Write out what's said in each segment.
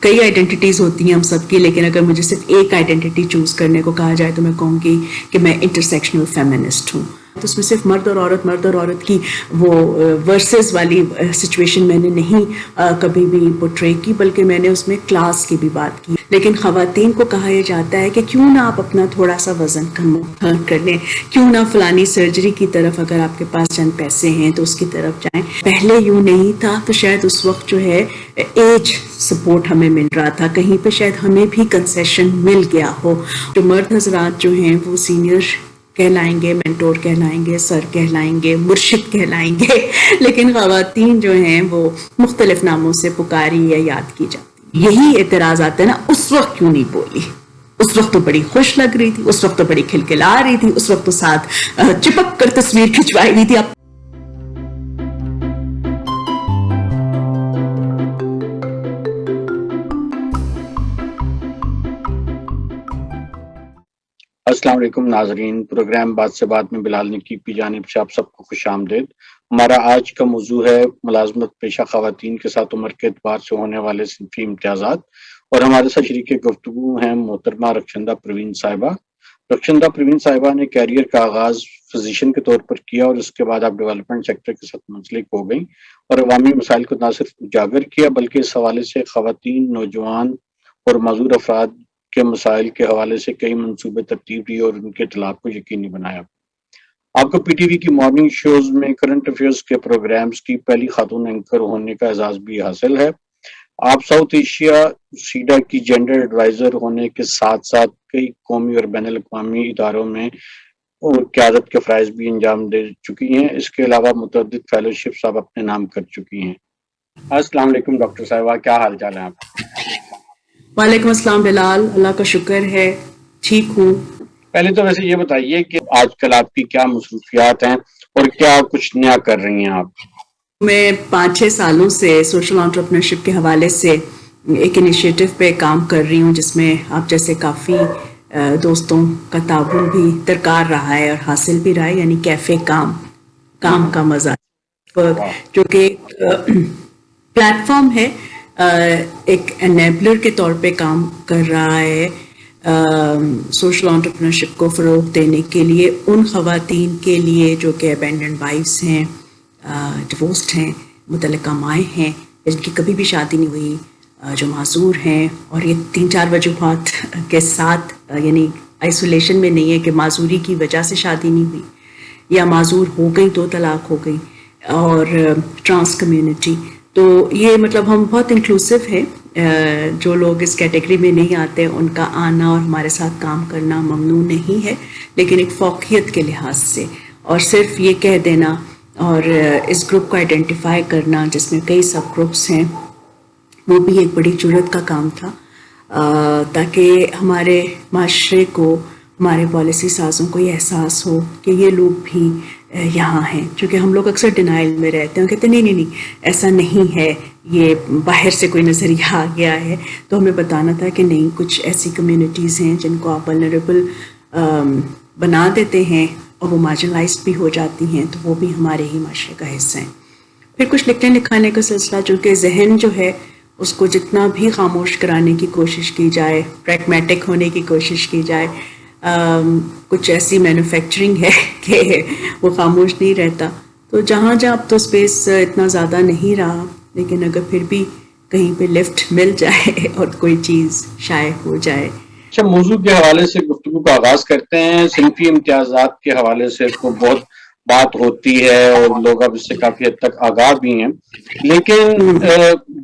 کئی آئیڈینٹیٹیز ہوتی ہیں ہم سب کی، لیکن اگر مجھے صرف ایک آئیڈینٹی چوز کرنے کو کہا جائے تو میں کہوں گی کہ میں انٹرسیکشنل فیمنسٹ ہوں. تو اس میں صرف مرد اور عورت کی وہ ورسز والی سچویشن میں نے نہیں کبھی بھی پورٹری کی، بلکہ میں نے اس میں کلاس کی بھی بات کی. لیکن خواتین کو کہا یہ جاتا ہے کہ کیوں نہ آپ اپنا تھوڑا سا وزن کم کر لیں، کیوں نہ فلانی سرجری کی طرف اگر آپ کے پاس چند پیسے ہیں تو اس کی طرف جائیں. پہلے یوں نہیں تھا، تو شاید اس وقت جو ہے ایج سپورٹ ہمیں مل رہا تھا، کہیں پہ شاید ہمیں بھی کنسیشن مل گیا ہو. جو مرد حضرات جو ہیں وہ سینئر کہلائیں گے، مینٹور کہلائیں گے، سر کہلائیں گے، مرشد کہلائیں گے، لیکن خواتین جو ہیں وہ مختلف ناموں سے پکاری یا یاد کی جاتی. یہی اعتراض آتا ہے نا، اس وقت کیوں نہیں بولی؟ اس وقت تو بڑی خوش لگ رہی تھی، اس وقت تو بڑی کھلکھلا رہی تھی، اس وقت تو ساتھ چپک کر تصویر کھنچوائی ہوئی تھی. السلام علیکم ناظرین، پروگرام بات سے بات میں بلال نقیب کی جانب سے آپ سب کو خوش آمدید. ہمارا آج کا موضوع ہے ملازمت پیشہ خواتین کے ساتھ عمر کے اعتبار سے ہونے والے صنفی امتیازات، اور ہمارے ساتھ شریک گفتگو ہیں محترمہ رخشندہ پروین صاحبہ. رخشندہ پروین صاحبہ نے کیریئر کا آغاز فزیشین کے طور پر کیا، اور اس کے بعد آپ ڈیولپمنٹ سیکٹر کے ساتھ منسلک ہو گئیں اور عوامی مسائل کو نہ صرف اجاگر کیا بلکہ اس حوالے سے خواتین، نوجوان اور معذور افراد کے مسائل کے حوالے سے کئی منصوبے ترتیب دیے اور ان کے اطلاق کو یقینی بنایا. آپ کو پی ٹی وی کی مارننگ شوز میں کرنٹ افیئرز کے پروگرامز کی پہلی خاتون اینکر ہونے کا اعزاز بھی حاصل ہے. آپ ساؤتھ ایشیا سیڈا کی جینڈر ایڈوائزر ہونے کے ساتھ ساتھ کئی قومی اور بین الاقوامی اداروں میں اور قیادت کے فرائض بھی انجام دے چکی ہیں. اس کے علاوہ متعدد فیلوشپس آپ اپنے نام کر چکی ہیں. السلام علیکم ڈاکٹر صاحبہ، کیا حال چال ہے آپ؟ وعلیکم السلام بلال، اللہ کا شکر ہے، ٹھیک ہوں. پہلے تو ویسے یہ بتائیے کہ آج کل آپ کی کیا مصروفیات ہیں اور کیا کچھ نیا کر رہی ہیں آپ؟ میں 5-6 سالوں سے سوشل انٹرپرینورشپ کے حوالے سے ایک انیشیٹو پہ کام کر رہی ہوں، جس میں آپ جیسے کافی دوستوں کا تعاون بھی درکار رہا ہے اور حاصل بھی رہا ہے، یعنی کیفے کام کا مزہ، جو کہ پلیٹ فارم ہے، ایک انیبلر کے طور پہ کام کر رہا ہے سوشل انٹرپرینورشپ کو فروغ دینے کے لیے ان خواتین کے لیے جو کہ ابینڈنڈ وائفز ہیں، ڈیورسڈ ہیں، متعلقہ مائیں ہیں جن کی کبھی بھی شادی نہیں ہوئی، جو معذور ہیں. اور یہ 3-4 وجوہات کے ساتھ، یعنی آئسولیشن میں نہیں ہے کہ معذوری کی وجہ سے شادی نہیں ہوئی یا معذور ہو گئی تو طلاق ہو گئی، اور ٹرانس کمیونٹی. تو یہ مطلب ہم بہت انکلوسیو ہیں. جو لوگ اس کیٹیگری میں نہیں آتے ان کا آنا اور ہمارے ساتھ کام کرنا ممنوع نہیں ہے، لیکن ایک فوقیت کے لحاظ سے، اور صرف یہ کہہ دینا اور اس گروپ کو آئیڈینٹیفائی کرنا جس میں کئی سب گروپس ہیں، وہ بھی ایک بڑی جرات کا کام تھا، تاکہ ہمارے معاشرے کو، ہمارے پالیسی سازوں کو یہ احساس ہو کہ یہ لوگ بھی یہاں ہیں. چونکہ ہم لوگ اکثر ڈینائل میں رہتے ہیں، کہتے ہیں نہیں ایسا نہیں ہے، یہ باہر سے کوئی نظریہ آ گیا ہے. تو ہمیں بتانا تھا کہ نہیں، کچھ ایسی کمیونٹیز ہیں جن کو آپ ولنریبل بنا دیتے ہیں اور وہ مارجنلائزڈ بھی ہو جاتی ہیں، تو وہ بھی ہمارے ہی معاشرے کا حصہ ہیں. پھر کچھ لکھنے لکھانے کا سلسلہ، چونکہ ذہن جو ہے اس کو جتنا بھی خاموش کرانے کی کوشش کی جائے، پریگمیٹک ہونے کی کوشش کی جائے، کچھ ایسی مینوفیکچرنگ ہے کہ وہ خاموش نہیں رہتا. تو جہاں اب تو اسپیس اتنا زیادہ نہیں رہا، لیکن اگر پھر بھی کہیں پہ لفٹ مل جائے اور کوئی چیز شائع ہو جائے. اچھا، موضوع کے حوالے سے گفتگو کا آغاز کرتے ہیں. صنفی امتیازات کے حوالے سے تو بہت بات ہوتی ہے اور لوگ اب اس سے کافی حد تک آگاہ بھی ہیں، لیکن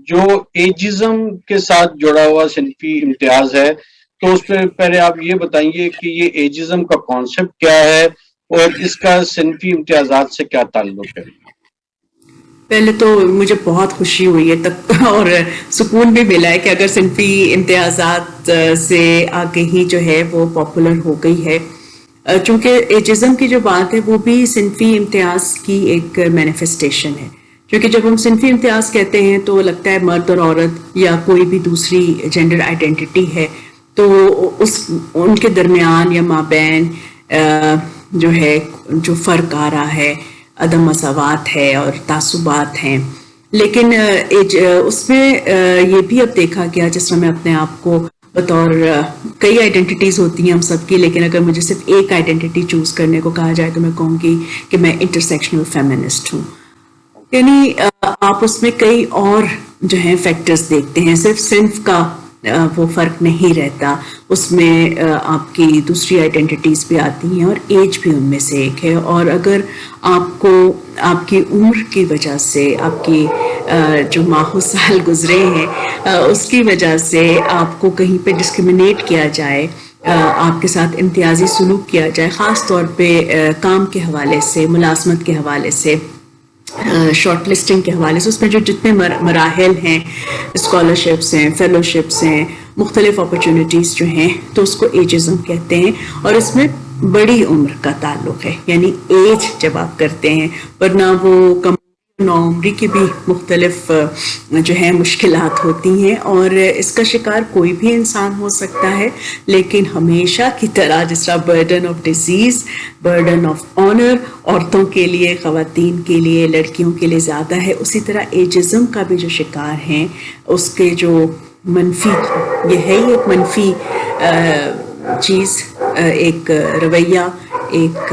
جو ایجزم کے ساتھ جڑا ہوا صنفی امتیاز ہے، تو اس پہ پہلے آپ یہ بتائیے کہ یہ ایجزم کا کانسیپٹ کیا ہے اور اس کا صنفی امتیازات سے کیا تعلق ہے؟ پہلے تو مجھے بہت خوشی ہوئی ہے تب اور سکون بھی ملا ہے کہ اگر صنفی امتیازات سے آگے ہی جو ہے وہ پاپولر ہو گئی ہے، چونکہ ایجزم کی جو بات ہے وہ بھی صنفی امتیاز کی ایک مینیفیسٹیشن ہے. کیونکہ جب ہم صنفی امتیاز کہتے ہیں تو لگتا ہے مرد اور عورت یا کوئی بھی دوسری جینڈر آئیڈینٹی ہے، تو ان کے درمیان یا مابین جو ہے جو فرق آ رہا ہے، عدم مساوات ہے اور تعصبات ہیں. لیکن اس میں یہ بھی اب دیکھا گیا، جس طرح میں اپنے آپ کو بطور کئی آئیڈینٹیٹیز ہوتی ہیں ہم سب کی، لیکن اگر مجھے صرف ایک آئیڈینٹی چوز کرنے کو کہا جائے تو میں کہوں گی کہ میں انٹرسیکشنل فیمنسٹ ہوں. یعنی آپ اس میں کئی اور جو ہیں فیکٹرز دیکھتے ہیں، صرف صنف کا وہ فرق نہیں رہتا، اس میں آپ کی دوسری آئیڈینٹیٹیز بھی آتی ہیں اور ایج بھی ان میں سے ایک ہے. اور اگر آپ کو آپ کی عمر کی وجہ سے، آپ کی جو ماہ و سال گزرے ہیں اس کی وجہ سے آپ کو کہیں پہ ڈسکریمنیٹ کیا جائے، آپ کے ساتھ امتیازی سلوک کیا جائے، خاص طور پہ کام کے حوالے سے، ملازمت کے حوالے سے، شارٹ لسٹنگ کے حوالے سے، اس میں جو جتنے مراحل ہیں، اسکالرشپس ہیں، فیلوشپس ہیں، مختلف اپرچونٹیز جو ہیں، تو اس کو ایجزم کہتے ہیں. اور اس میں بڑی عمر کا تعلق ہے، یعنی ایج جب آپ کرتے ہیں، ورنہ وہ نوعمری کی بھی مختلف جو ہے مشکلات ہوتی ہیں، اور اس کا شکار کوئی بھی انسان ہو سکتا ہے. لیکن ہمیشہ کی طرح جس طرح burden of disease, burden of honour عورتوں کے لیے، خواتین کے لیے، لڑکیوں کے لیے زیادہ ہے، اسی طرح ایجزم کا بھی جو شکار ہیں، اس کے جو منفی، یہ ہے ہی ایک منفی چیز، ایک رویہ، ایک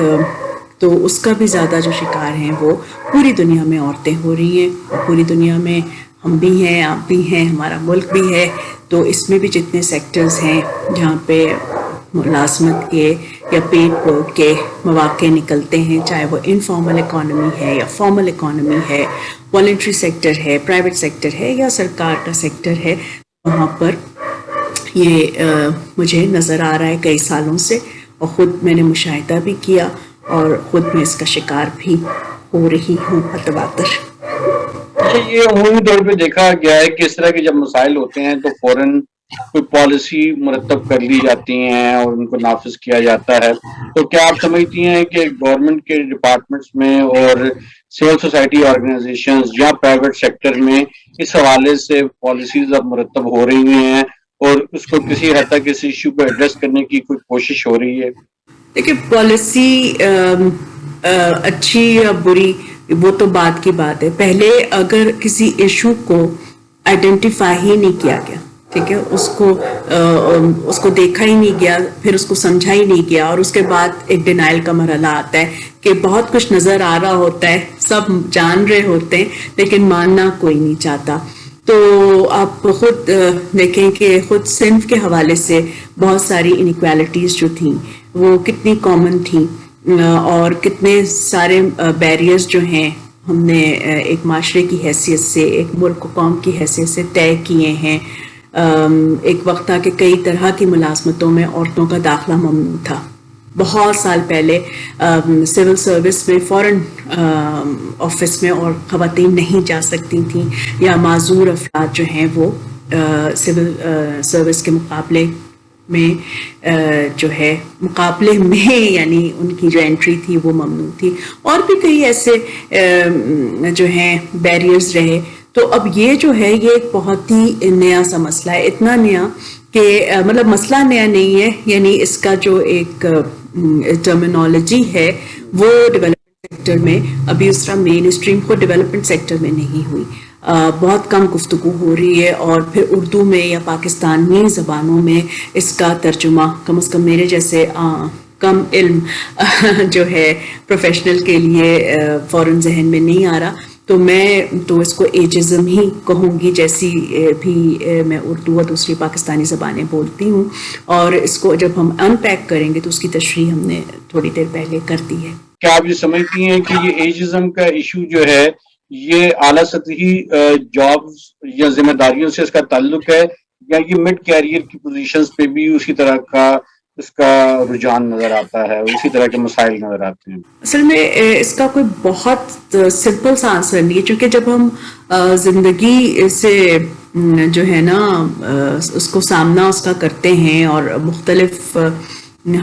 تو اس کا بھی زیادہ جو شکار ہیں وہ پوری دنیا میں عورتیں ہو رہی ہیں. اور پوری دنیا میں ہم بھی ہیں، آپ بھی ہیں، ہمارا ملک بھی ہے. تو اس میں بھی جتنے سیکٹرز ہیں جہاں پہ ملازمت کے یا پیڈ ورک کے مواقع نکلتے ہیں، چاہے وہ انفارمل اکانومی ہے یا فارمل اکانومی ہے، والنٹری سیکٹر ہے، پرائیویٹ سیکٹر ہے یا سرکار کا سیکٹر ہے، وہاں پر یہ مجھے نظر آ رہا ہے کئی سالوں سے، اور خود میں نے مشاہدہ بھی کیا اور خود میں اس کا شکار بھی ہو رہی ہوں متواتر. یہ عمومی طور پہ دیکھا گیا ہے کہ اس طرح کے جب مسائل ہوتے ہیں تو فوراً کوئی پالیسی مرتب کر لی جاتی ہیں اور ان کو نافذ کیا جاتا ہے. تو کیا آپ سمجھتی ہیں کہ گورنمنٹ کے ڈپارٹمنٹس میں اور سول سوسائٹی آرگنائزیشنز یا پرائیویٹ سیکٹر میں اس حوالے سے پالیسیز اب مرتب ہو رہی ہیں اور اس کو کسی حد تک اس ایشو کو ایڈریس کرنے کی کوئی کوشش ہو رہی ہے؟ دیکھیے، پالیسی اچھی یا بری وہ تو بات کی بات ہے. پہلے اگر کسی ایشو کو آئیڈینٹیفائی ہی نہیں کیا گیا، ٹھیک ہے، اس کو دیکھا ہی نہیں گیا، پھر اس کو سمجھا ہی نہیں گیا، اور اس کے بعد ایک ڈینائل کا مرحلہ آتا ہے کہ بہت کچھ نظر آ رہا ہوتا ہے، سب جان رہے ہوتے ہیں، لیکن ماننا کوئی نہیں چاہتا. تو آپ خود دیکھیں کہ خود صنف کے حوالے سے بہت ساری انیکویلٹیز جو تھیں وہ کتنی کامن تھیں، اور کتنے سارے بیریئرز جو ہیں ہم نے ایک معاشرے کی حیثیت سے، ایک ملک و قوم کی حیثیت سے طے کیے ہیں. ایک وقت تھا کہ کئی طرح کی ملازمتوں میں عورتوں کا داخلہ ممنوع تھا. بہت سال پہلے سول سروس میں، فورن آفس میں اور خواتین نہیں جا سکتی تھیں، یا معذور افراد جو ہیں وہ سول سروس کے مقابلے میں جو ہے مقابلے میں یعنی ان کی جو انٹری تھی وہ ممنوع تھی. اور بھی کئی ایسے جو ہیں بیریئرز رہے. تو اب یہ جو ہے یہ ایک بہت ہی نیا سا مسئلہ ہے، اتنا نیا کہ مطلب مسئلہ نیا نہیں ہے، یعنی اس کا جو ایک ٹرمینالوجی ہے وہ ڈیولپمنٹ سیکٹر میں ابھی اس طرح مین اسٹریم خود ڈیولپمنٹ سیکٹر میں نہیں ہوئی. بہت کم گفتگو ہو رہی ہے، اور پھر اردو میں یا پاکستانی زبانوں میں اس کا ترجمہ کم از کم میرے جیسے کم علم جو ہے پروفیشنل کے لیے فوراً ذہن میں نہیں آ رہا. تو میں تو اس کو ایجزم ہی کہوں گی، جیسی بھی میں اردو اور دوسری پاکستانی زبانیں بولتی ہوں، اور اس کو جب ہم ان پیک کریں گے تو اس کی تشریح ہم نے تھوڑی دیر پہلے کر دی ہے. کیا آپ یہ سمجھتی ہیں کہ یہ ایجزم کا ایشو جو ہے یہ اعلیٰ سطحی جابز یا ذمہ داریوں سے اس کا تعلق ہے، یا یہ مڈ کیریئر کی پوزیشنز پہ بھی اسی طرح کا اس کا رجحان نظر آتا ہے، اسی طرح کے مسائل نظر آتے ہیں؟ اصل میں اس کا کوئی بہت سمپل سا آنسر نہیں ہے، چونکہ جب ہم زندگی سے جو ہے نا اس کو سامنا اس کا کرتے ہیں، اور مختلف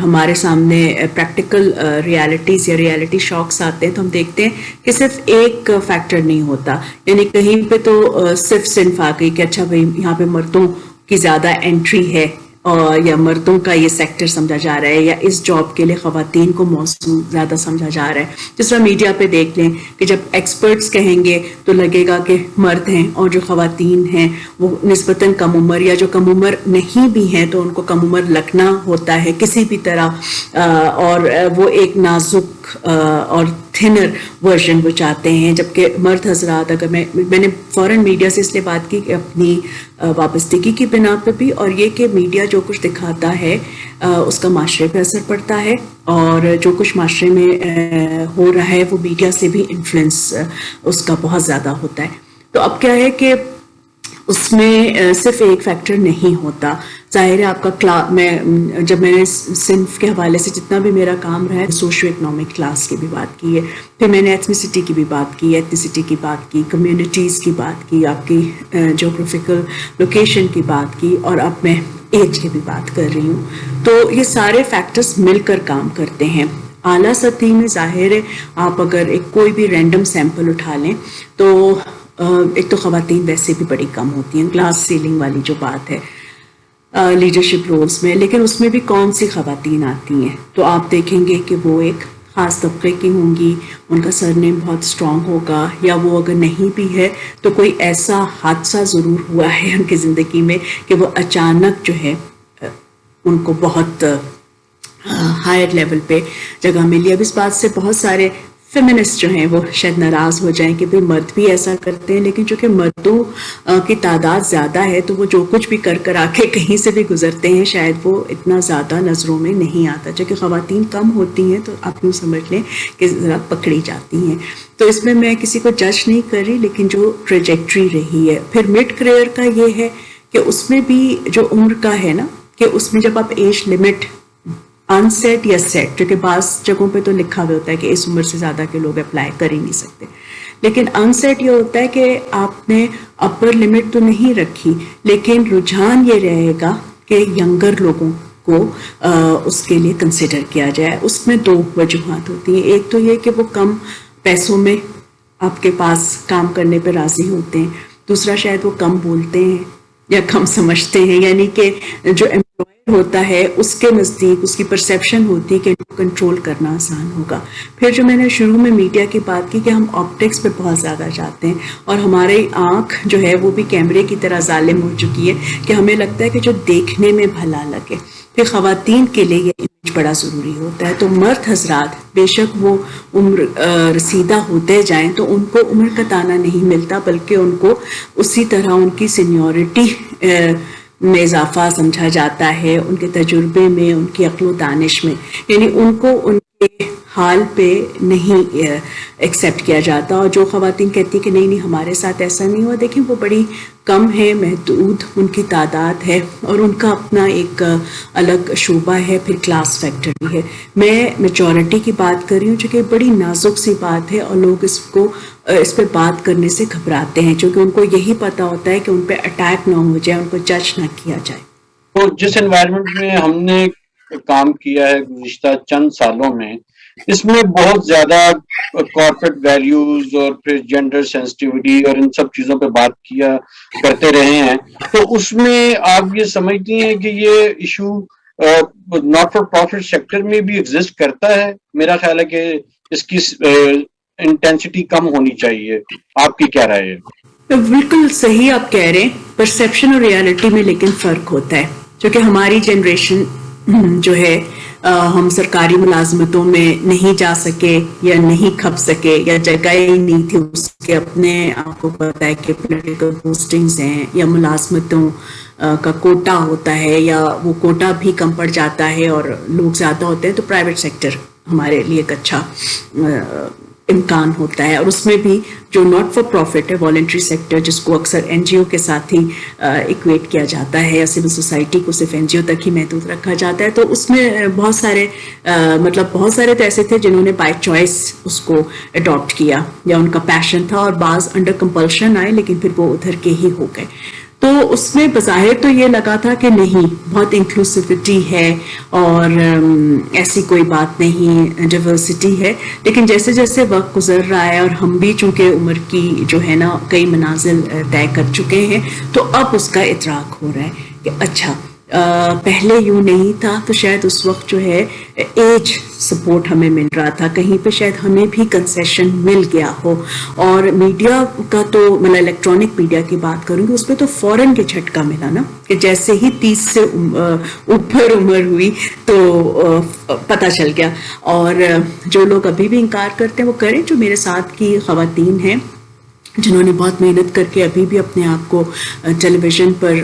ہمارے سامنے پریکٹیکل ریالٹیز یا ریالٹی شاکس آتے ہیں، تو ہم دیکھتے ہیں کہ صرف ایک فیکٹر نہیں ہوتا. یعنی کہیں پہ تو صرف صنف آ گئی کہ اچھا بھائی یہاں پہ مردوں کی زیادہ انٹری ہے اور یا مردوں کا یہ سیکٹر سمجھا جا رہا ہے یا اس جاب کے لیے خواتین کو موضوع زیادہ سمجھا جا رہا ہے. جس طرح میڈیا پہ دیکھ لیں کہ جب ایکسپرٹس کہیں گے تو لگے گا کہ مرد ہیں اور جو خواتین ہیں وہ نسبتاً کم عمر یا جو کم عمر نہیں بھی ہیں تو ان کو کم عمر لگنا ہوتا ہے کسی بھی طرح اور وہ ایک نازک اور تھنر ورژن وہ چاہتے ہیں. جبکہ مرد حضرات اگر میں نے فوراً میڈیا سے اس لیے بات کی کہ اپنی وابستگی کی بنا پہ بھی اور یہ کہ میڈیا جو کچھ دکھاتا ہے اس کا معاشرے پہ اثر پڑتا ہے اور جو کچھ معاشرے میں ہو رہا ہے وہ میڈیا سے بھی انفلوئنس اس کا بہت زیادہ ہوتا ہے. تو اب کیا ہے کہ اس میں صرف ایک فیکٹر نہیں ہوتا. ظاہر ہے آپ کا جب میں نے صنف کے حوالے سے جتنا بھی میرا کام رہا ہے سوشو اکنامک کلاس کی بھی بات کی ہے, پھر میں نے ایتھنیسٹی کی بھی بات کی, ایتھنیسٹی کی بات کی, کمیونٹیز کی بات کی, آپ کی جغرافیکل لوکیشن کی بات کی اور اب میں ایج کی بھی بات کر رہی ہوں. تو یہ سارے فیکٹرز مل کر کام کرتے ہیں. اعلیٰ سطحی میں ظاہر ہے آپ اگر ایک کوئی بھی رینڈم سیمپل اٹھا لیں تو ایک تو خواتین ویسے بھی بڑی کم ہوتی ہیں, گلاس سیلنگ والی جو بات ہے لیڈرشپ رولز میں, لیکن اس میں بھی کون سی خواتین آتی ہیں تو آپ دیکھیں گے کہ وہ ایک خاص طبقے کی ہوں گی, ان کا سرنیم بہت اسٹرانگ ہوگا, یا وہ اگر نہیں بھی ہے تو کوئی ایسا حادثہ ضرور ہوا ہے ان کی زندگی میں کہ وہ اچانک جو ہے ان کو بہت ہائر لیول پہ جگہ ملی. اب اس بات سے بہت سارے فیمنسٹ جو ہیں وہ شاید ناراض ہو جائیں کہ بھئی مرد بھی ایسا کرتے ہیں, لیکن چونکہ مردوں کی تعداد زیادہ ہے تو وہ جو کچھ بھی کر آ کے کہیں سے بھی گزرتے ہیں شاید وہ اتنا زیادہ نظروں میں نہیں آتا. جبکہ خواتین کم ہوتی ہیں تو آپ یوں سمجھ لیں کہ ذرا پکڑی جاتی ہیں. تو اس میں کسی کو جج نہیں کر رہی, لیکن جو ٹریجیکٹری رہی ہے. پھر مڈ کریئر کا یہ ہے کہ اس میں بھی جو عمر کا ہے نا کہ اس میں جب آپ ایج لمٹ ان سیٹ یا سیٹ, جو کہ بعض جگہوں پہ تو لکھا ہوا ہوتا ہے کہ اس عمر سے زیادہ کے لوگ اپلائی کر ہی نہیں سکتے, لیکن ان سیٹ یہ ہوتا ہے کہ آپ نے اپر لمٹ تو نہیں رکھی لیکن رجحان یہ رہے گا کہ ینگر لوگوں کو اس کے لیے کنسیڈر کیا جائے. اس میں دو وجوہات ہوتی ہیں. ایک تو یہ کہ وہ کم پیسوں میں آپ کے پاس کام کرنے پہ راضی ہوتے ہیں, دوسرا شاید وہ کم بولتے ہیں یا کم سمجھتے ہیں, یعنی کہ جو امپلائر ہوتا ہے اس کے نزدیک اس کی پرسیپشن ہوتی ہے کہ ان کو کنٹرول کرنا آسان ہوگا. پھر جو میں نے شروع میں میڈیا کی بات کی کہ ہم آپٹکس پہ بہت زیادہ جاتے ہیں اور ہماری آنکھ جو ہے وہ بھی کیمرے کی طرح ظالم ہو چکی ہے کہ ہمیں لگتا ہے کہ جو دیکھنے میں بھلا لگے. پھر خواتین کے لیے یہ امیج بڑا ضروری ہوتا ہے. تو مرد حضرات بے شک وہ عمر رسیدہ ہوتے جائیں تو ان کو عمر کا تانا نہیں ملتا, بلکہ ان کو اسی طرح ان کی سینیورٹی میں اضافہ سمجھا جاتا ہے, ان کے تجربے میں, ان کی عقل و دانش میں, یعنی ان کو ان کے حال پہ نہیں ایکسیپٹ کیا جاتا. اور جو خواتین کہتی کہ نہیں ہمارے ساتھ ایسا نہیں ہوا, دیکھیں وہ بڑی کم ہے, محدود ان کی تعداد ہے اور ان کا اپنا ایک الگ شعبہ ہے. پھر کلاس فیکٹر بھی ہے. میں میجورٹی کی بات کر رہی ہوں جو کہ بڑی نازک سی بات ہے اور لوگ اس پہ بات کرنے سے گھبراتے ہیں کیونکہ ان کو یہی پتا ہوتا ہے کہ ان پہ اٹیک نہ ہو جائے, ان کو جج نہ کیا جائے. تو جس انوائرمنٹ میں ہم نے کام کیا ہے گزشتہ چند سالوں میں, اس میں بہت زیادہ کارپوریٹ ویلیوز اور پھر جینڈر سینسٹیوٹی اور ان سب چیزوں پہ بات کیا کرتے رہے ہیں, تو اس میں آپ یہ سمجھتی ہیں کہ یہ issue not for profit sector میں بھی ایگزسٹ کرتا ہے؟ میرا خیال ہے کہ اس کی انٹینسٹی کم ہونی چاہیے. آپ کی کیا رائے ہے؟ بالکل صحیح آپ کہہ رہے ہیں, پرسیپشن اور ریالٹی میں لیکن فرق ہوتا ہے. کیونکہ ہماری جنریشن جو ہے ہم سرکاری ملازمتوں میں نہیں جا سکے یا نہیں کھپ سکے یا جگہ ہی نہیں تھی اس کے, اپنے آپ کو پتہ ہے کہ پولیٹیکل پوسٹنگز ہیں یا ملازمتوں کا کوٹا ہوتا ہے یا وہ کوٹا بھی کم پڑ جاتا ہے اور لوگ زیادہ ہوتے ہیں, تو پرائیویٹ سیکٹر ہمارے لیے ایک اچھا امکان ہوتا ہے. اور اس میں بھی جو ناٹ فار پروفٹ ہے والنٹری سیکٹر, جس کو اکثر این جی او کے ساتھ ہی ایکویٹ کیا جاتا ہے یا سول سوسائٹی کو صرف این جی او تک ہی محدود رکھا جاتا ہے, تو اس میں بہت سارے بہت سارے تو ایسے تھے جنہوں نے بائی چوائس اس کو اڈاپٹ کیا یا ان کا پیشن تھا, اور بعض انڈر کمپلشن آئے لیکن پھر وہ ادھر کے ہی ہو گئے. تو اس میں بظاہر تو یہ لگا تھا کہ نہیں بہت انکلوسیوٹی ہے اور ایسی کوئی بات نہیں, ڈائیورسٹی ہے. لیکن جیسے جیسے وقت گزر رہا ہے اور ہم بھی چونکہ عمر کی جو ہے نا کئی منازل طے کر چکے ہیں, تو اب اس کا ادراک ہو رہا ہے کہ اچھا پہلے یوں نہیں تھا تو شاید اس وقت جو ہے ایج سپورٹ ہمیں مل رہا تھا, کہیں پہ شاید ہمیں بھی کنسیشن مل گیا ہو. اور میڈیا کا تو مطلب الیکٹرانک میڈیا کی بات کروں گی, اس پہ تو فوراً کے جھٹکا ملا نا, کہ جیسے ہی 30 سے اوپر عمر ہوئی تو پتہ چل گیا. اور جو لوگ ابھی بھی انکار کرتے ہیں وہ کریں, جو میرے ساتھ کی خواتین ہیں جنہوں نے بہت محنت کر کے ابھی بھی اپنے آپ کو ٹیلی ویژن پر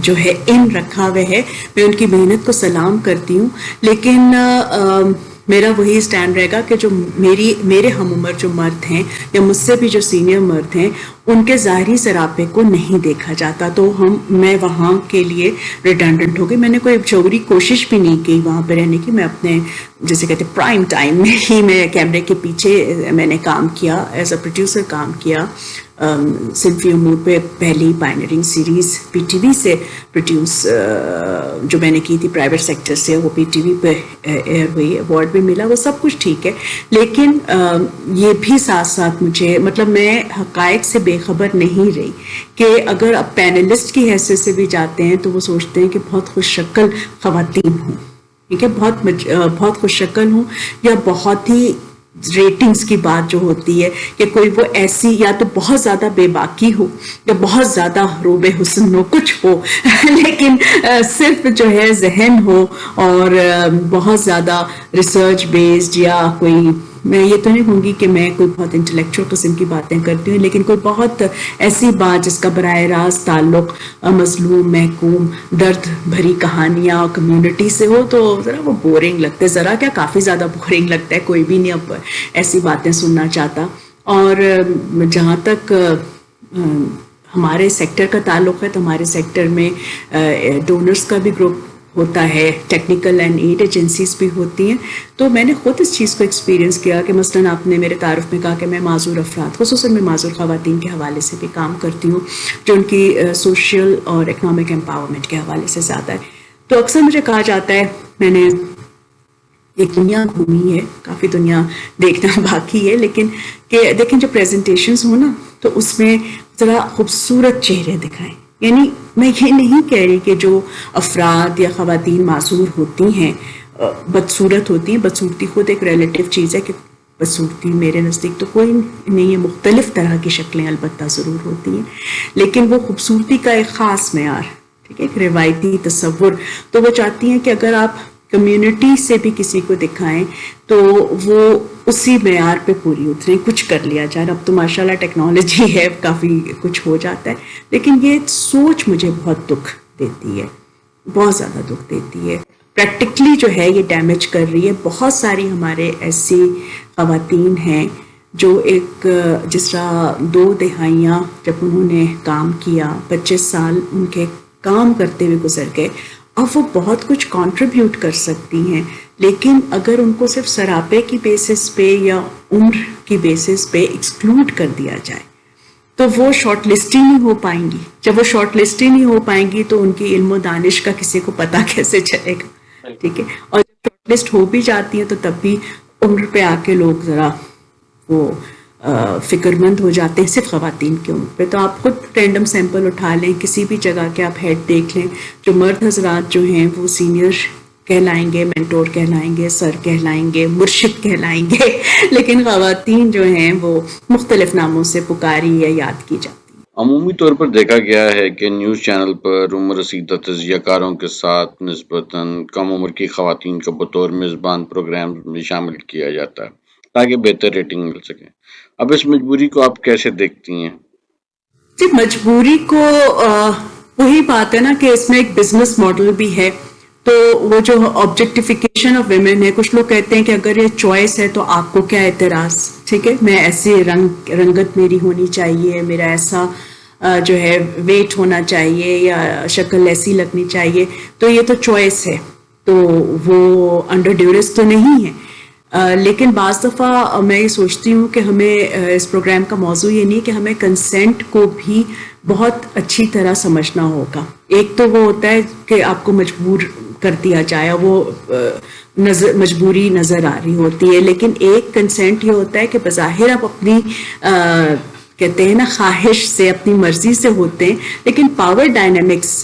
جو ہے ان رکھا ہوا ہے, میں ان کی محنت کو سلام کرتی ہوں. لیکن میرا وہی اسٹینڈ رہے گا کہ جو میرے ہم عمر جو مرد ہیں یا مجھ سے بھی جو سینئر مرد ہیں ان کے ظاہری سراپے کو نہیں دیکھا جاتا, تو میں وہاں کے لیے ریڈنڈنٹ ہو گئی. میں نے کوئی شعوری کوشش بھی نہیں کی وہاں پہ رہنے کی. میں اپنے جیسے کہتے پرائم ٹائم میں ہی میں کیمرے کے پیچھے میں نے کام کیا, ایز اے پروڈیوسر کام کیا. صنفی امور پہ پہلی پائنرنگ سیریز پی ٹی وی سے پروڈیوس جو میں نے کی تھی پرائیویٹ سیکٹر سے, وہ پی ٹی وی پہ ایئر ہوئی, ایوارڈ بھی ملا, وہ سب کچھ ٹھیک ہے. لیکن یہ بھی ساتھ ساتھ مجھے مطلب میں حقائق سے بے خبر نہیں رہی کہ اگر اب پینلسٹ کی حیثیت سے بھی جاتے ہیں تو وہ سوچتے ہیں کہ بہت خوش شکل خواتین ہوں, ٹھیک ہے, بہت خوش شکل ہوں, یا بہت ہی ریٹنگز کی بات جو ہوتی ہے کہ کوئی وہ ایسی یا تو بہت زیادہ بے باکی ہو یا بہت زیادہ روب حسن ہو, کچھ ہو لیکن صرف جو ہے ذہن ہو اور بہت زیادہ ریسرچ بیسڈ, یا کوئی, میں یہ تو نہیں کہوں گی کہ میں کوئی بہت انٹلیکچوئل قسم کی باتیں کرتی ہوں, لیکن کوئی بہت ایسی بات جس کا براہ راست تعلق مظلوم, محکوم, درد بھری کہانیاں کمیونٹی سے ہو, تو ذرا وہ بورنگ لگتا ہے. ذرا کیا کافی زیادہ بورنگ لگتا ہے, کوئی بھی نہیں اب ایسی باتیں سننا چاہتا. اور جہاں تک ہمارے سیکٹر کا تعلق ہے تو ہمارے سیکٹر میں ڈونرز کا بھی گروپ ہوتا ہے, ٹیکنیکل اینڈ ایڈ ایجنسیز بھی ہوتی ہیں. تو میں نے خود اس چیز کو ایکسپیرینس کیا کہ مثلاً آپ نے میرے تعارف میں کہا کہ میں معذور افراد, خصوصاً میں معذور خواتین کے حوالے سے بھی کام کرتی ہوں جو ان کی سوشل اور اکنامک امپاورمنٹ کے حوالے سے زیادہ ہے. تو اکثر مجھے کہا جاتا ہے, میں نے ایک دنیا گھومی ہے, کافی دنیا دیکھنا باقی ہے, لیکن کہ دیکھیں جو پریزنٹیشنز ہوں نا تو اس میں ذرا خوبصورت چہرے دکھائیں. یعنی میں یہ نہیں کہہ رہی کہ جو افراد یا خواتین معذور ہوتی ہیں بدصورت ہوتی ہیں, بدصورتی خود ایک ریلیٹیو چیز ہے کہ بدصورتی میرے نزدیک تو کوئی نہیں ہے, مختلف طرح کی شکلیں البتہ ضرور ہوتی ہیں, لیکن وہ خوبصورتی کا ایک خاص معیار, ٹھیک ہے, ایک روایتی تصور. تو وہ چاہتی ہیں کہ اگر آپ کمیونٹی سے بھی کسی کو دکھائیں تو وہ اسی معیار پہ پوری اتریں, کچھ کر لیا جائے. اب تو ماشاءاللہ ٹیکنالوجی ہے, کافی کچھ ہو جاتا ہے, لیکن یہ سوچ مجھے بہت دکھ دیتی ہے, بہت زیادہ دکھ دیتی ہے. پریکٹیکلی جو ہے یہ ڈیمیج کر رہی ہے. بہت ساری ہمارے ایسی خواتین ہیں جو ایک جس طرح 2 دہائیاں جب انہوں نے کام کیا, 25 سال ان کے کام کرتے ہوئے گزر گئے, اب وہ بہت کچھ کنٹریبیوٹ کر سکتی ہیں, لیکن اگر ان کو صرف سراپے کی بیسس پہ یا عمر کی بیسس پہ ایکسکلوڈ کر دیا جائے تو وہ شارٹ لسٹ ہی نہیں ہو پائیں گی. جب وہ شارٹ لسٹ ہی نہیں ہو پائیں گی تو ان کی علم و دانش کا کسی کو پتہ کیسے چلے گا, ٹھیک ہے. اور جب شارٹ لسٹ ہو بھی جاتی ہیں تو تب بھی عمر پہ آ کے لوگ ذرا وہ فکر مند ہو جاتے ہیں صرف خواتین کے عمر پہ. تو آپ خود رینڈم سیمپل اٹھا لیں, کسی بھی جگہ کے آپ ہیڈ دیکھ لیں, جو مرد حضرات جو ہیں وہ سینئر کہلائیں گے, مینٹور کہلائیں گے, سر کہلائیں گے, مرشد کہلائیں گے, لیکن خواتین جو ہیں وہ مختلف ناموں سے پکاری یا یاد کی جاتی. عمومی طور پر دیکھا گیا ہے کہ نیوز چینل پر عمر رسیدہ تجزیہ کاروں کے ساتھ نسبتاً کم عمر کی خواتین کو بطور میزبان پروگرام میں شامل کیا جاتا ہے تاکہ بہتر ریٹنگ مل سکے. اب اس مجبوری کو آپ کیسے دیکھتی ہیں؟ جی, مجبوری کو وہی بات ہے نا کہ اس میں ایک بزنس ماڈل بھی ہے. تو وہ جو آبجیکٹیفیکیشن آف ویمن ہے, کچھ لوگ کہتے ہیں کہ اگر یہ چوائس ہے تو آپ کو کیا اعتراض, ٹھیک ہے, میں ایسے رنگت میری ہونی چاہیے, میرا ایسا جو ہے ویٹ ہونا چاہیے یا شکل ایسی لگنی چاہیے, تو یہ تو چوائس ہے, تو وہ انڈر ڈیورس تو نہیں ہے. لیکن بعض دفعہ میں یہ سوچتی ہوں کہ ہمیں اس پروگرام کا موضوع یہ نہیں کہ ہمیں کنسینٹ کو بھی بہت اچھی طرح سمجھنا ہوگا. ایک تو وہ ہوتا ہے کہ آپ کو مجبور کر دیا جائے, وہ مجبوری نظر آ رہی ہوتی ہے, لیکن ایک کنسینٹ یہ ہوتا ہے کہ بظاہر آپ اپنی کہتے ہیں نا خواہش سے, اپنی مرضی سے ہوتے ہیں, لیکن پاور ڈائنامکس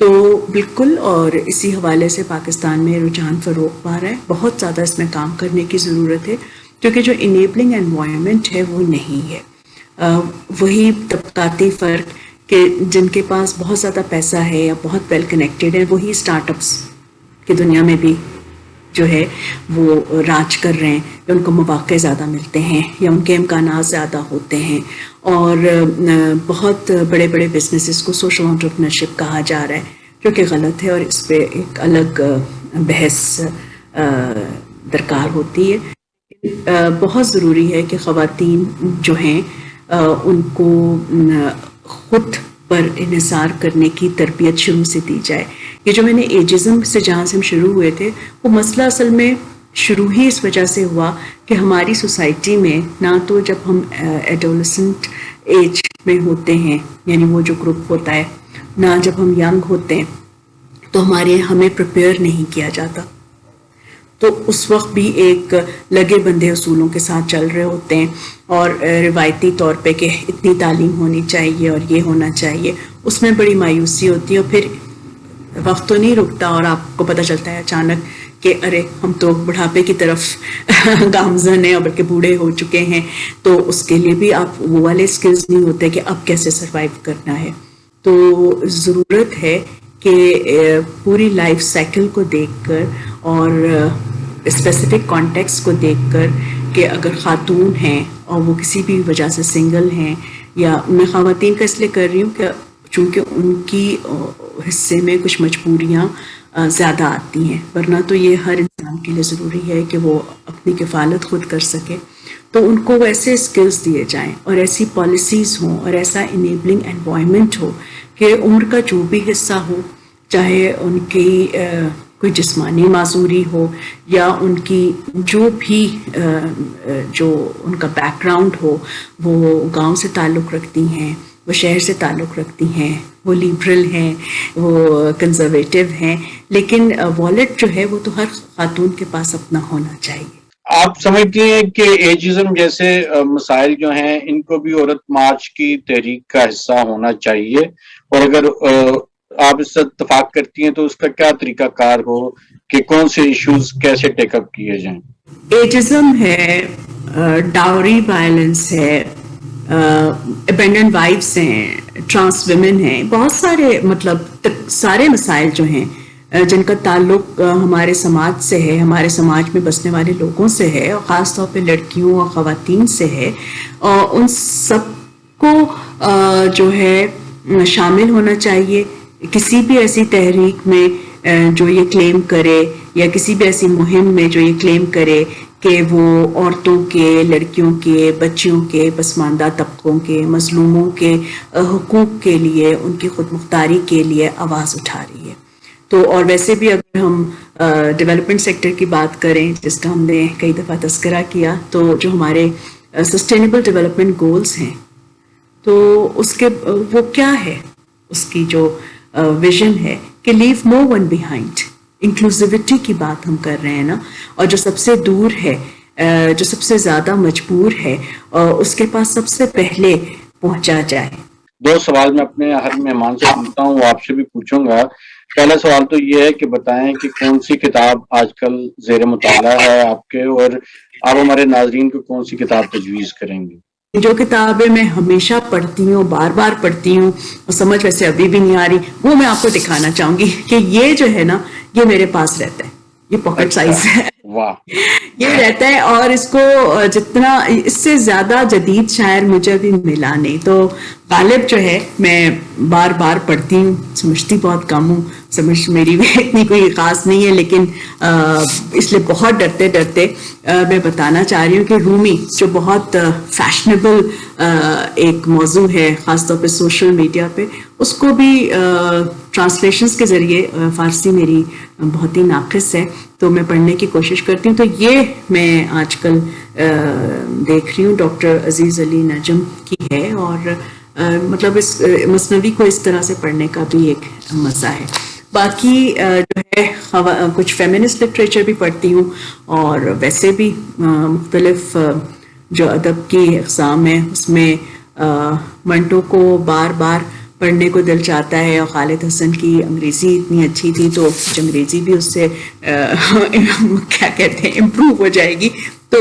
تو بالکل، اور اسی حوالے سے پاکستان میں رجحان فروغ پا رہا ہے. بہت زیادہ اس میں کام کرنے کی ضرورت ہے، کیونکہ جو انیبلنگ انوائرمنٹ ہے وہ نہیں ہے. وہی طبقاتی فرق کہ جن کے پاس بہت زیادہ پیسہ ہے یا بہت ویل کنیکٹڈ ہے، وہی اسٹارٹ اپس کی دنیا میں بھی جو ہے وہ راج کر رہے ہیں، یا ان کو مواقع زیادہ ملتے ہیں، یا ان کے امکانات زیادہ ہوتے ہیں. اور بہت بڑے بڑے بزنسز کو سوشل انٹرپرینرشپ کہا جا رہا ہے، جو کہ غلط ہے، اور اس پہ ایک الگ بحث درکار ہوتی ہے. بہت ضروری ہے کہ خواتین جو ہیں ان کو خود پر انحصار کرنے کی تربیت شروع سے دی جائے. یہ جو میں نے ایجزم سے جہاں سے ہم شروع ہوئے تھے، وہ مسئلہ اصل میں شروع ہی اس وجہ سے ہوا کہ ہماری سوسائٹی میں نہ تو جب ہم ایڈولسنٹ ایج میں ہوتے ہیں، یعنی وہ جو گروپ ہوتا ہے، نہ جب ہم ینگ ہوتے ہیں، تو ہمیں پریپیئر نہیں کیا جاتا. تو اس وقت بھی ایک لگے بندھے اصولوں کے ساتھ چل رہے ہوتے ہیں، اور روایتی طور پہ کہ اتنی تعلیم ہونی چاہیے اور یہ ہونا چاہیے، اس میں بڑی مایوسی ہوتی ہے. اور پھر وقت تو نہیں رکتا، اور آپ کو پتہ چلتا ہے اچانک کہ ارے ہم تو بڑھاپے کی طرف گامزن ہیں، اور بلکہ بوڑھے ہو چکے ہیں. تو اس کے لیے بھی آپ وہ والے سکلز نہیں ہوتے کہ اب کیسے سروائیو کرنا ہے. تو ضرورت ہے کہ پوری لائف سائیکل کو دیکھ کر اور اسپیسیفک کانٹیکس کو دیکھ کر کہ اگر خاتون ہیں اور وہ کسی بھی وجہ سے سنگل ہیں، یا میں خواتین کا اس لیے کر رہی ہوں کہ چونکہ ان کی حصے میں کچھ مجبوریاں زیادہ آتی ہیں، ورنہ تو یہ ہر انسان کے لیے ضروری ہے کہ وہ اپنی کفالت خود کر سکے. تو ان کو ویسے اسکلز دیے جائیں، اور ایسی پالیسیز ہوں، اور ایسا انیبلنگ انوائرمنٹ ہو کہ عمر کا جو بھی حصہ ہو، چاہے ان کی کوئی جسمانی معذوری ہو، یا ان کی جو بھی جو ان کا بیک گراؤنڈ ہو، وہ گاؤں سے تعلق رکھتی ہیں، وہ شہر سے تعلق رکھتی ہیں، وہ لیبرل ہیں، وہ کنزرویٹو ہیں، لیکن والیٹ جو ہے وہ تو ہر خاتون کے پاس اپنا ہونا چاہیے. آپ سمجھتی ہیں کہ ایجزم جیسے مسائل جو ہیں ان کو بھی عورت مارچ کی تحریک کا حصہ ہونا چاہیے، اور اگر آپ اس سے اتفاق کرتی ہیں تو اس کا کیا طریقہ کار ہو کہ کون سے ایشوز کیسے ٹیک اپ کیے جائیں؟ ایجزم ہے، ڈاوری وائلنس ہے، ابینڈنڈ وائفز ہیں، ٹرانس ویمن ہیں، بہت سارے مطلب سارے مسائل جو ہیں جن کا تعلق ہمارے سماج سے ہے، ہمارے سماج میں بسنے والے لوگوں سے ہے، اور خاص طور پہ لڑکیوں اور خواتین سے ہے، اور ان سب کو جو ہے شامل ہونا چاہیے کسی بھی ایسی تحریک میں جو یہ کلیم کرے، یا کسی بھی ایسی مہم میں جو یہ کلیم کرے کہ وہ عورتوں کے، لڑکیوں کے، بچیوں کے، پسماندہ طبقوں کے، مظلوموں کے حقوق کے لیے، ان کی خود مختاری کے لیے آواز اٹھا رہی ہے. تو اور ویسے بھی اگر ہم ڈیولپمنٹ سیکٹر کی بات کریں، جس کا ہم نے کئی دفعہ تذکرہ کیا، تو جو ہمارے سسٹینیبل ڈیولپمنٹ گولز ہیں، تو اس کے وہ کیا ہے، اس کی جو ویژن ہے کہ لیو نو ون بیہائنڈ. انکلوزیوٹی کی بات ہم کر رہے ہیں نا، اور جو سب سے دور ہے، جو سب سے زیادہ مجبور ہے، اس کے پاس سب سے پہلے پہنچا جائے. 2 سوال میں اپنے ہر مہمان سے پوچھتا ہوں، آپ سے بھی پوچھوں گا. پہلا سوال تو یہ ہے کہ بتائیں کہ کون سی کتاب آج کل زیر مطالعہ ہے آپ کے، اور آپ ہمارے ناظرین کو کون سی کتاب تجویز کریں گے؟ جو کتابیں میں ہمیشہ پڑھتی ہوں، بار بار پڑھتی ہوں، اور سمجھ ویسے ابھی بھی نہیں آ رہی، وہ میں آپ کو دکھانا چاہوں گی کہ یہ جو ہے نا، یہ میرے پاس رہتا ہے، یہ پاکٹ سائز ہے. واہ، یہ رہتا ہے، اور اس کو جتنا اس سے زیادہ جدید شاعر مجھے بھی ملا نہیں. تو غالب جو ہے میں بار بار پڑھتی ہوں، سمجھتی بہت کم ہوں، سمجھ میری بھی اتنی کوئی خاص نہیں ہے، لیکن اس لیے بہت ڈرتے ڈرتے میں بتانا چاہ رہی ہوں کہ رومی جو بہت فیشنیبل ایک موضوع ہے، خاص طور پہ سوشل میڈیا پہ، اس کو بھی ٹرانسلیشنز کے ذریعے، فارسی میری بہت ہی ناقص ہے تو میں پڑھنے کی کوشش کرتی ہوں. تو یہ میں آج کل دیکھ رہی ہوں، ڈاکٹر عزیز علی نجم کی ہے، اور مطلب اس مثنوی کو اس طرح سے پڑھنے کا بھی ایک مزہ ہے. باقی جو ہے کچھ فیمنسٹ لٹریچر بھی پڑھتی ہوں، اور ویسے بھی مختلف جو ادب کی اقسام ہیں، اس میں منٹو کو بار بار پڑھنے کو دل چاہتا ہے. اور خالد حسن کی انگریزی اتنی اچھی تھی تو انگریزی بھی اس سے کیا کہتے ہیں امپروو ہو جائے گی. تو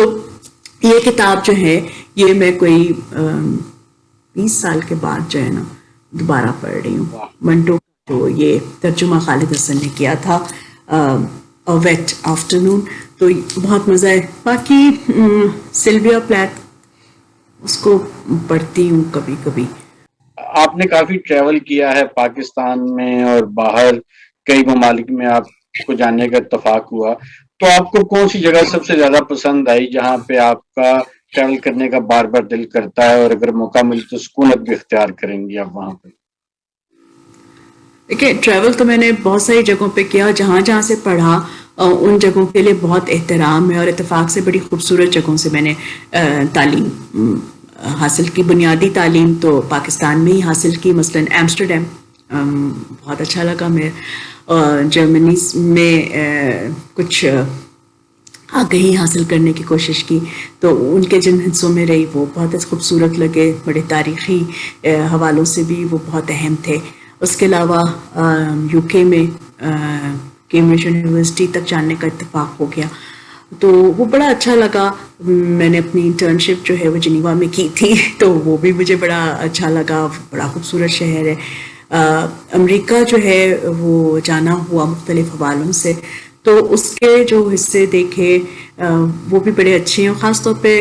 یہ کتاب جو ہے یہ میں کوئی 20 سال کے بعد جو ہے نا دوبارہ پڑھ رہی ہوں. منٹو جو یہ ترجمہ خالد حسن نے کیا تھا ویٹ آفٹرنون, تو بہت مزہ ہے. باقی سلویا پلیتھ اس کو پڑھتی ہوں کبھی کبھی. آپ نے کافی ٹریول کیا ہے پاکستان میں اور باہر کئی ممالک میں آپ کو جانے کا اتفاق ہوا, تو آپ کو کون سی جگہ سب سے زیادہ پسند آئی جہاں پہ آپ کا ٹریول کرنے کا بار بار دل کرتا ہے, اور اگر موقع ملے تو سکونت بھی اختیار کریں گی آپ وہاں پہ؟ دیکھیں ٹریول تو میں نے بہت ساری جگہوں پہ کیا, جہاں جہاں سے پڑھا ان جگہوں کے لیے بہت احترام ہے, اور اتفاق سے بڑی خوبصورت جگہوں سے میں نے تعلیم حاصل کی. بنیادی تعلیم تو پاکستان میں ہی حاصل کی, مثلاً ایمسٹرڈیم بہت اچھا لگا. میں جرمنی میں کچھ آگہی حاصل کرنے کی کوشش کی, تو ان کے جن حصوں میں رہی وہ بہت خوبصورت لگے, بڑے تاریخی حوالوں سے بھی وہ بہت اہم تھے. اس کے علاوہ یو کے میں کیمبرج یونیورسٹی تک جانے کا اتفاق ہو گیا, تو وہ بڑا اچھا لگا. میں نے اپنی انٹرنشپ جو ہے وہ جنیوا میں کی تھی, تو وہ بھی مجھے بڑا اچھا لگا, بڑا خوبصورت شہر ہے. امریکہ جو ہے وہ جانا ہوا مختلف حوالوں سے, تو اس کے جو حصے دیکھے وہ بھی بڑے اچھے ہیں. خاص طور پہ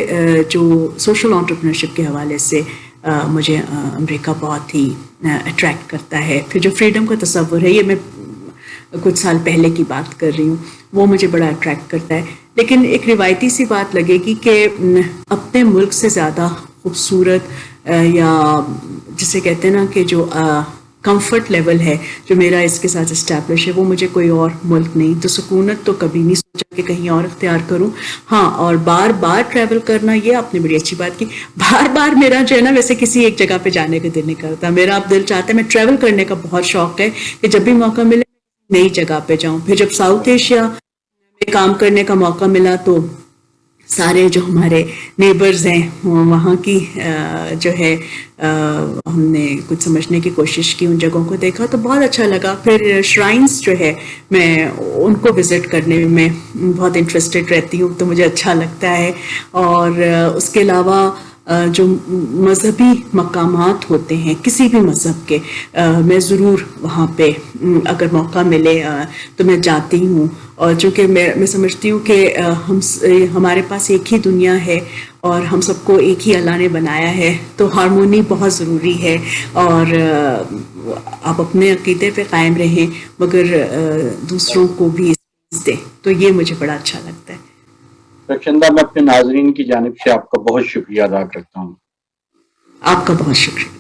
جو سوشل انٹرپرینورشپ کے حوالے سے مجھے امریکہ بہت ہی اٹریکٹ کرتا ہے. پھر جو فریڈم کا تصور ہے, یہ میں کچھ سال پہلے کی بات کر رہی ہوں, وہ مجھے بڑا اٹریکٹ کرتا ہے. لیکن ایک روایتی سی بات لگے گی کہ اپنے ملک سے زیادہ خوبصورت یا جسے کہتے ہیں نا کہ جو کمفرٹ لیول ہے جو میرا اس کے ساتھ اسٹیبلش ہے, وہ مجھے کوئی اور ملک نہیں. تو سکونت تو کبھی نہیں سوچا کہ کہیں اور اختیار کروں. ہاں, اور بار بار ٹریول کرنا, یہ آپ نے بڑی اچھی بات کی. بار بار میرا جو ہے نا ویسے کسی ایک جگہ پہ جانے کا دل نہیں کرتا. میرا اب دل چاہتا ہے, میں ٹریول کرنے کا بہت شوق ہے کہ جب بھی موقع ملے نئی جگہ پہ جاؤں. پھر جب ساؤتھ ایشیا میں کام کرنے کا موقع ملا تو سارے جو ہمارے نیبرز ہیں وہاں کی جو ہے ہم نے کچھ سمجھنے کی کوشش کی, ان جگہوں کو دیکھا تو بہت اچھا لگا. پھر شرائنز جو ہے میں ان کو وزٹ کرنے میں بہت انٹرسٹڈ رہتی ہوں, تو مجھے اچھا لگتا ہے. اور اس کے علاوہ جو مذہبی مقامات ہوتے ہیں کسی بھی مذہب کے, میں ضرور وہاں پہ اگر موقع ملے تو میں جاتی ہوں. اور چونکہ میں سمجھتی ہوں کہ ہمارے پاس ایک ہی دنیا ہے اور ہم سب کو ایک ہی اللہ نے بنایا ہے, تو ہارمونی بہت ضروری ہے. اور آپ اپنے عقیدے پہ قائم رہیں مگر دوسروں کو بھی دیں, تو یہ مجھے بڑا اچھا لگتا ہے. رخشندہ, میں اپنے ناظرین کی جانب سے آپ کا بہت شکریہ ادا کرتا ہوں. آپ کا بہت شکریہ.